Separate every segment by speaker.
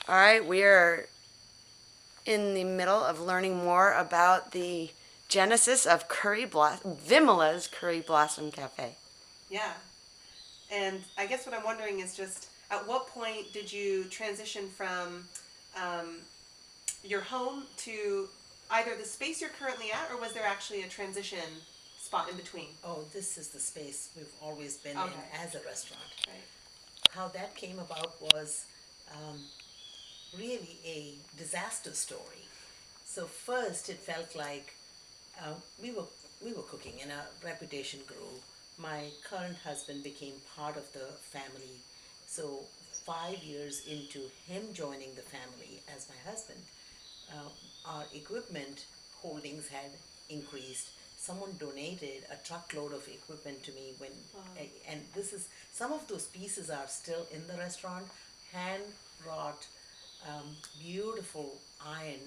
Speaker 1: All right, we are in the middle of learning more about the genesis of Vimala's Curry Blossom Cafe.
Speaker 2: Yeah. And I guess what I'm wondering is just at what point did you transition from um, your home to either the space you're currently at, or was there actually a transition spot in between?
Speaker 3: Oh, this is the space we've always been in
Speaker 2: Okay.
Speaker 3: as a restaurant.
Speaker 2: Right.
Speaker 3: How that came about was um, really a disaster story. So first, it felt like uh, we were we were cooking, and our reputation grew. My current husband became part of the family. So 5 years into him joining the family as my husband, uh, our equipment holdings had increased. Someone donated a truckload of equipment to me
Speaker 2: Wow.
Speaker 3: and this is some of those pieces are still in the restaurant, hand wrought, beautiful iron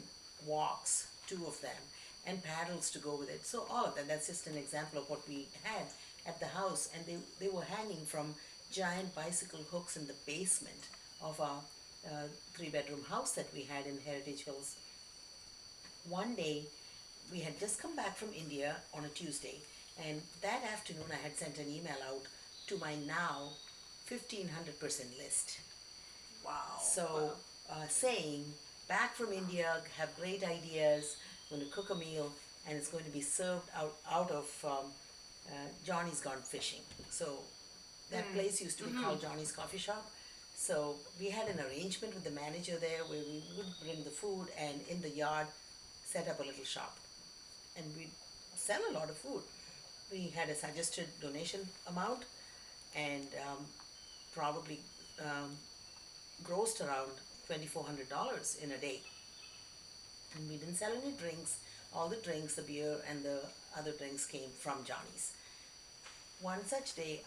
Speaker 3: woks, two of them, and paddles to go with it. So all of that. That's just an example of what we had at the house, and they were hanging from giant bicycle hooks in the basement of our three-bedroom house that we had in Heritage Hills. One day, we had just come back from India on a Tuesday, and that afternoon I had sent an email out to my now 1,500% list.
Speaker 2: Wow.
Speaker 3: So,
Speaker 2: Wow.
Speaker 3: saying, back from India, have great ideas, going to cook a meal, and it's going to be served out of Johnny's Gone Fishing. So, that place used to be called Johnny's Coffee Shop. So, we had an arrangement with the manager there where we would bring the food and in the yard set up a little shop, and we'd sell a lot of food. We had a suggested donation amount, and probably um, grossed around $2,400 in a day. And we didn't sell any drinks. All the drinks, the beer and the other drinks came from Johnny's. One such day,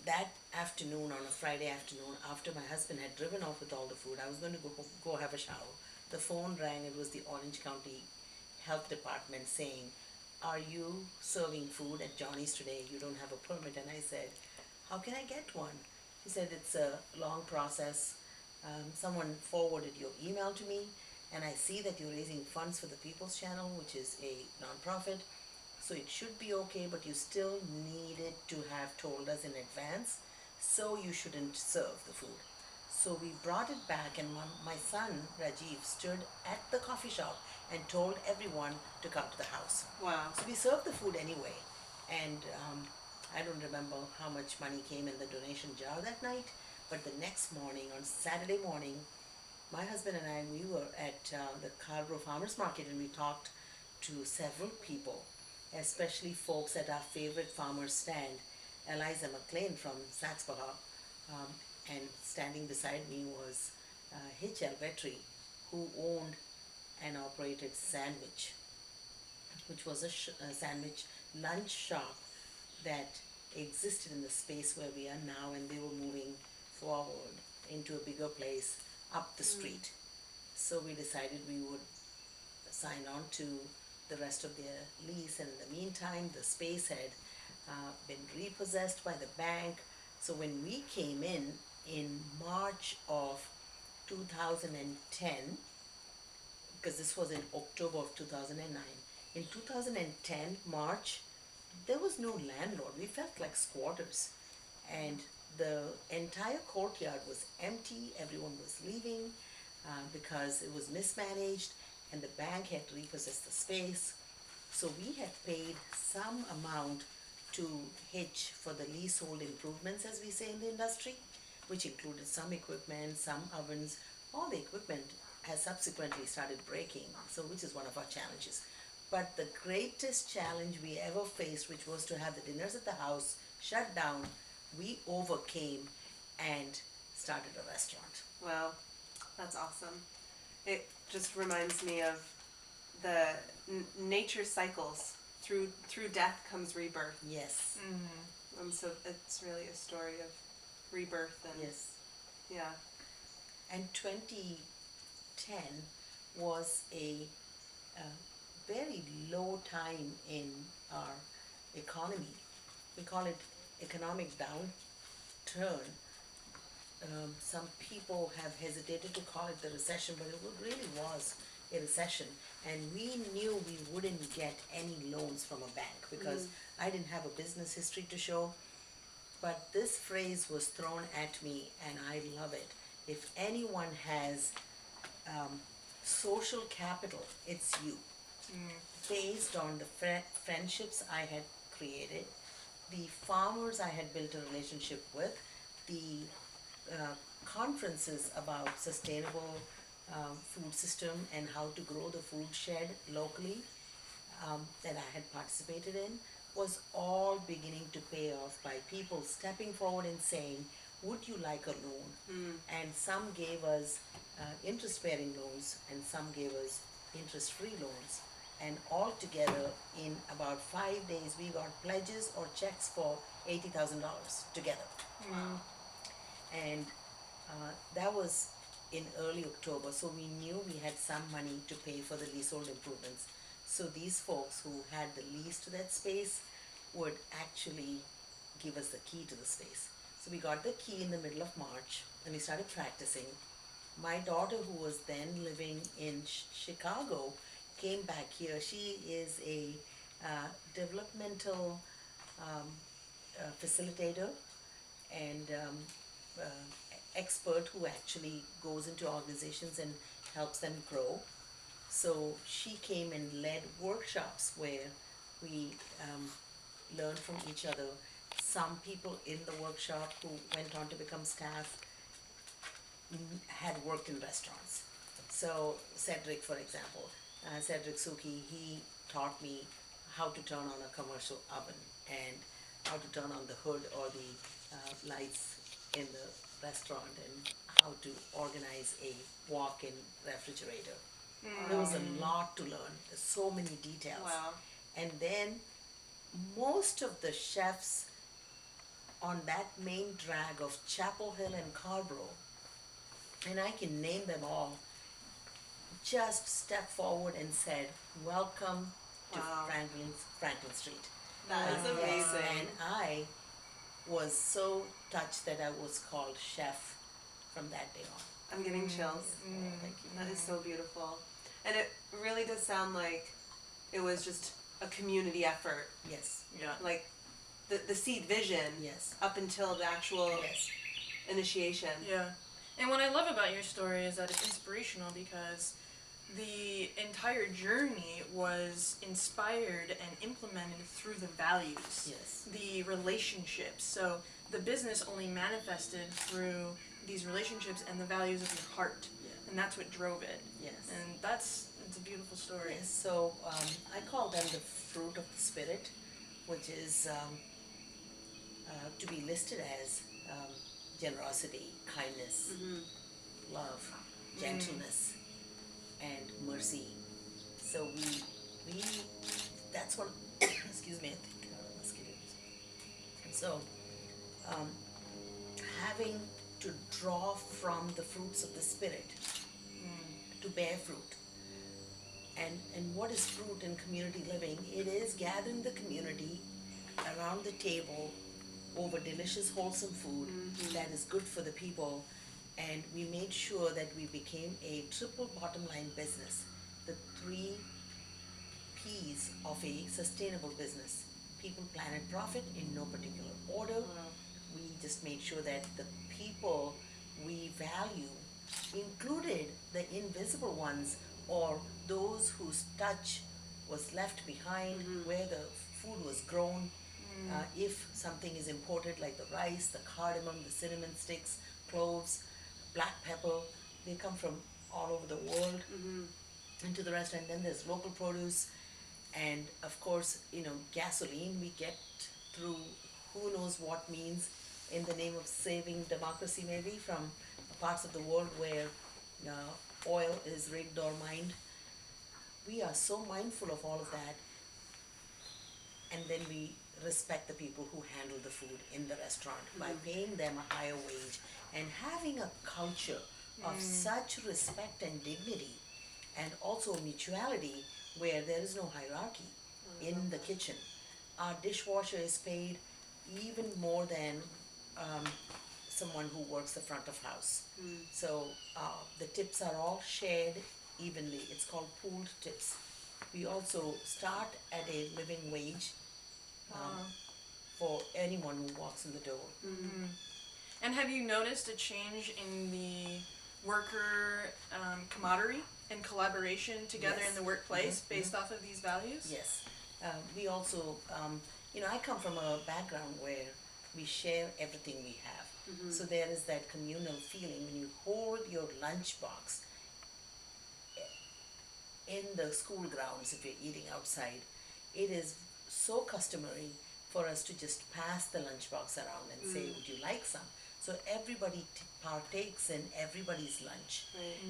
Speaker 3: that afternoon, on a Friday afternoon, after my husband had driven off with all the food, I was going to go have a shower. The phone rang. It was the Orange County Health Department saying, "Are you serving food at Johnny's today? You don't have a permit." And I said, "How can I get one?" He said, "It's a long process. Someone forwarded your email to me, and I see that you're raising funds for the People's Channel, which is a nonprofit. So it should be okay, but you still needed to have told us in advance, so you shouldn't serve the food." So we brought it back, and my son Rajiv stood at the coffee shop and told everyone to come to the house.
Speaker 2: Wow.
Speaker 3: So we served the food anyway, and I don't remember how much money came in the donation jar that night, but the next morning, on Saturday morning, my husband and I, we were at the Scarborough Farmers Market, and we talked to several people, especially folks at our favorite farmer's stand, Eliza McLean from Saxbaha, um, and standing beside me was Hitch Alvetri, who owned and operated Sandwich, which was a sandwich lunch shop that existed in the space where we are now, and they were moving forward into a bigger place up the street. So we decided we would sign on to the rest of their lease, and in the meantime, the space had been repossessed by the bank. So when we came in March of 2010, because this was in October of 2009, in 2010 March, there was no landlord. We felt like squatters, and the entire courtyard was empty. Everyone was leaving because it was mismanaged, and the bank had repossessed the space. So we had paid some amount to Hitch for the leasehold improvements, as we say in the industry, which included some equipment, some ovens. All the equipment has subsequently started breaking, so which is one of our challenges. But the greatest challenge we ever faced, which was to have the dinners at the house shut down, we overcame and started a restaurant.
Speaker 2: Wow. That's awesome. It just reminds me of the nature cycles. Through death comes rebirth.
Speaker 3: Yes,
Speaker 2: And so it's really a story of rebirth and
Speaker 3: yes.
Speaker 2: yeah.
Speaker 3: And 2010 was a very low time in our economy. We call it economic downturn. some people have hesitated to call it the recession, but it really was a recession. And we knew we wouldn't get any loans from a bank because I didn't have a business history to show. But this phrase was thrown at me, and I love it. If anyone has social capital, it's you. Based on the friendships I had created, the farmers I had built a relationship with, the conferences about sustainable food system and how to grow the food shed locally that I had participated in was all beginning to pay off by people stepping forward and saying, would you like a loan? And some gave us interest-bearing loans and some gave us interest-free loans. And all together, in about 5 days, we got pledges or checks for $80,000 together. And that was in early October, so we knew we had some money to pay for the leasehold improvements. So these folks who had the lease to that space would actually give us the key to the space. So we got the key in the middle of March and we started practicing. My daughter, who was then living in Chicago, came back here. She is a developmental facilitator and expert who actually goes into organizations and helps them grow. So she came and led workshops where we learned from each other. Some people in the workshop who went on to become staff had worked in restaurants. So Cedric, for example, Cedric Suki, he taught me how to turn on a commercial oven and how to turn on the hood or the lights in the restaurant and how to organize a walk-in refrigerator. There was a lot to learn. There's so many details.
Speaker 2: Wow.
Speaker 3: And then most of the chefs on that main drag of Chapel Hill and Scarborough, and I can name them all, just stepped forward and said, welcome to
Speaker 2: Wow.
Speaker 3: Franklin Street.
Speaker 2: That is amazing.
Speaker 3: And I was so touched that I was called chef from that day on.
Speaker 2: I'm getting chills.
Speaker 3: Thank you.
Speaker 2: That is so beautiful. And it really does sound like it was just a community effort.
Speaker 3: Yes,
Speaker 4: Yeah.
Speaker 2: Like the seed vision
Speaker 3: yes,
Speaker 2: up until the actual
Speaker 3: yes,
Speaker 2: initiation.
Speaker 4: Yeah. And what I love about your story is that it's inspirational because the entire journey was inspired and implemented through the values,
Speaker 3: yes,
Speaker 4: the relationships. So the business only manifested through these relationships and the values of your heart.
Speaker 3: yeah,
Speaker 4: And that's what drove it.
Speaker 3: yes.
Speaker 4: And it's a beautiful story.
Speaker 3: Yes, so I call them the fruit of the spirit, which is to be listed as generosity, kindness, love, gentleness, and mercy. So we that's what excuse me, I think mosquitoes. So having to draw from the fruits of the spirit to bear fruit. And what is fruit in community living? It is gathering the community around the table over delicious, wholesome food that is good for the people. And we made sure that we became a triple bottom line business. The 3 P's of a sustainable business: people, planet, profit, in no particular order. We just made sure that the people we value included the invisible ones, or those whose touch was left behind, where the food was grown. If something is imported, like the rice, the cardamom, the cinnamon sticks, cloves, black pepper, they come from all over the world into the restaurant. Then there's local produce, and of course, gasoline we get through who knows what means, in the name of saving democracy, maybe, from parts of the world where oil is rigged or mined. We are so mindful of all of that, and then we respect the people who handle the food in the restaurant by paying them a higher wage and having a culture of such respect and dignity, and also mutuality, where there is no hierarchy in the kitchen. Our dishwasher is paid even more than someone who works the front of house. So the tips are all shared evenly. It's called pooled tips. We also start at a living wage for anyone who walks in the door.
Speaker 4: And have you noticed a change in the worker camaraderie and collaboration together
Speaker 3: Yes.
Speaker 4: in the workplace based off of these values?
Speaker 3: Yes. We also, I come from a background where we share everything we have. So there is that communal feeling when you hold your lunchbox in the school grounds if you're eating outside. It is so customary for us to just pass the lunchbox around and say, would you like some? So everybody partakes in everybody's lunch,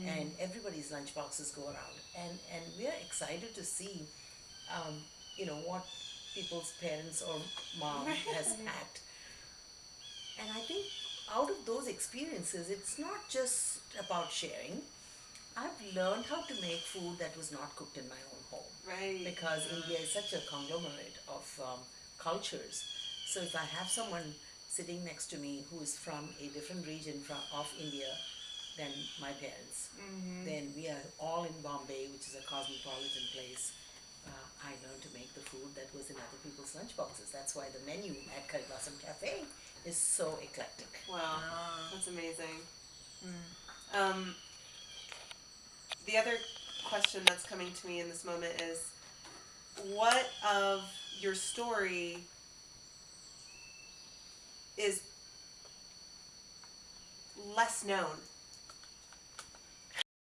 Speaker 3: and everybody's lunch boxes go around, and we are excited to see, what people's parents or mom has packed. And I think out of those experiences, it's not just about sharing. I've learned how to make food that was not cooked in my own home.
Speaker 2: Right.
Speaker 3: Because India is such a conglomerate of cultures. So if I have someone sitting next to me who is from a different region of India than my parents, then we are all in Bombay, which is a cosmopolitan place. I learned to make the food that was in other people's lunchboxes. That's why the menu at Curryblossom Café is so eclectic.
Speaker 2: Wow, that's amazing. The other question that's coming to me in this moment is, what of your story is less known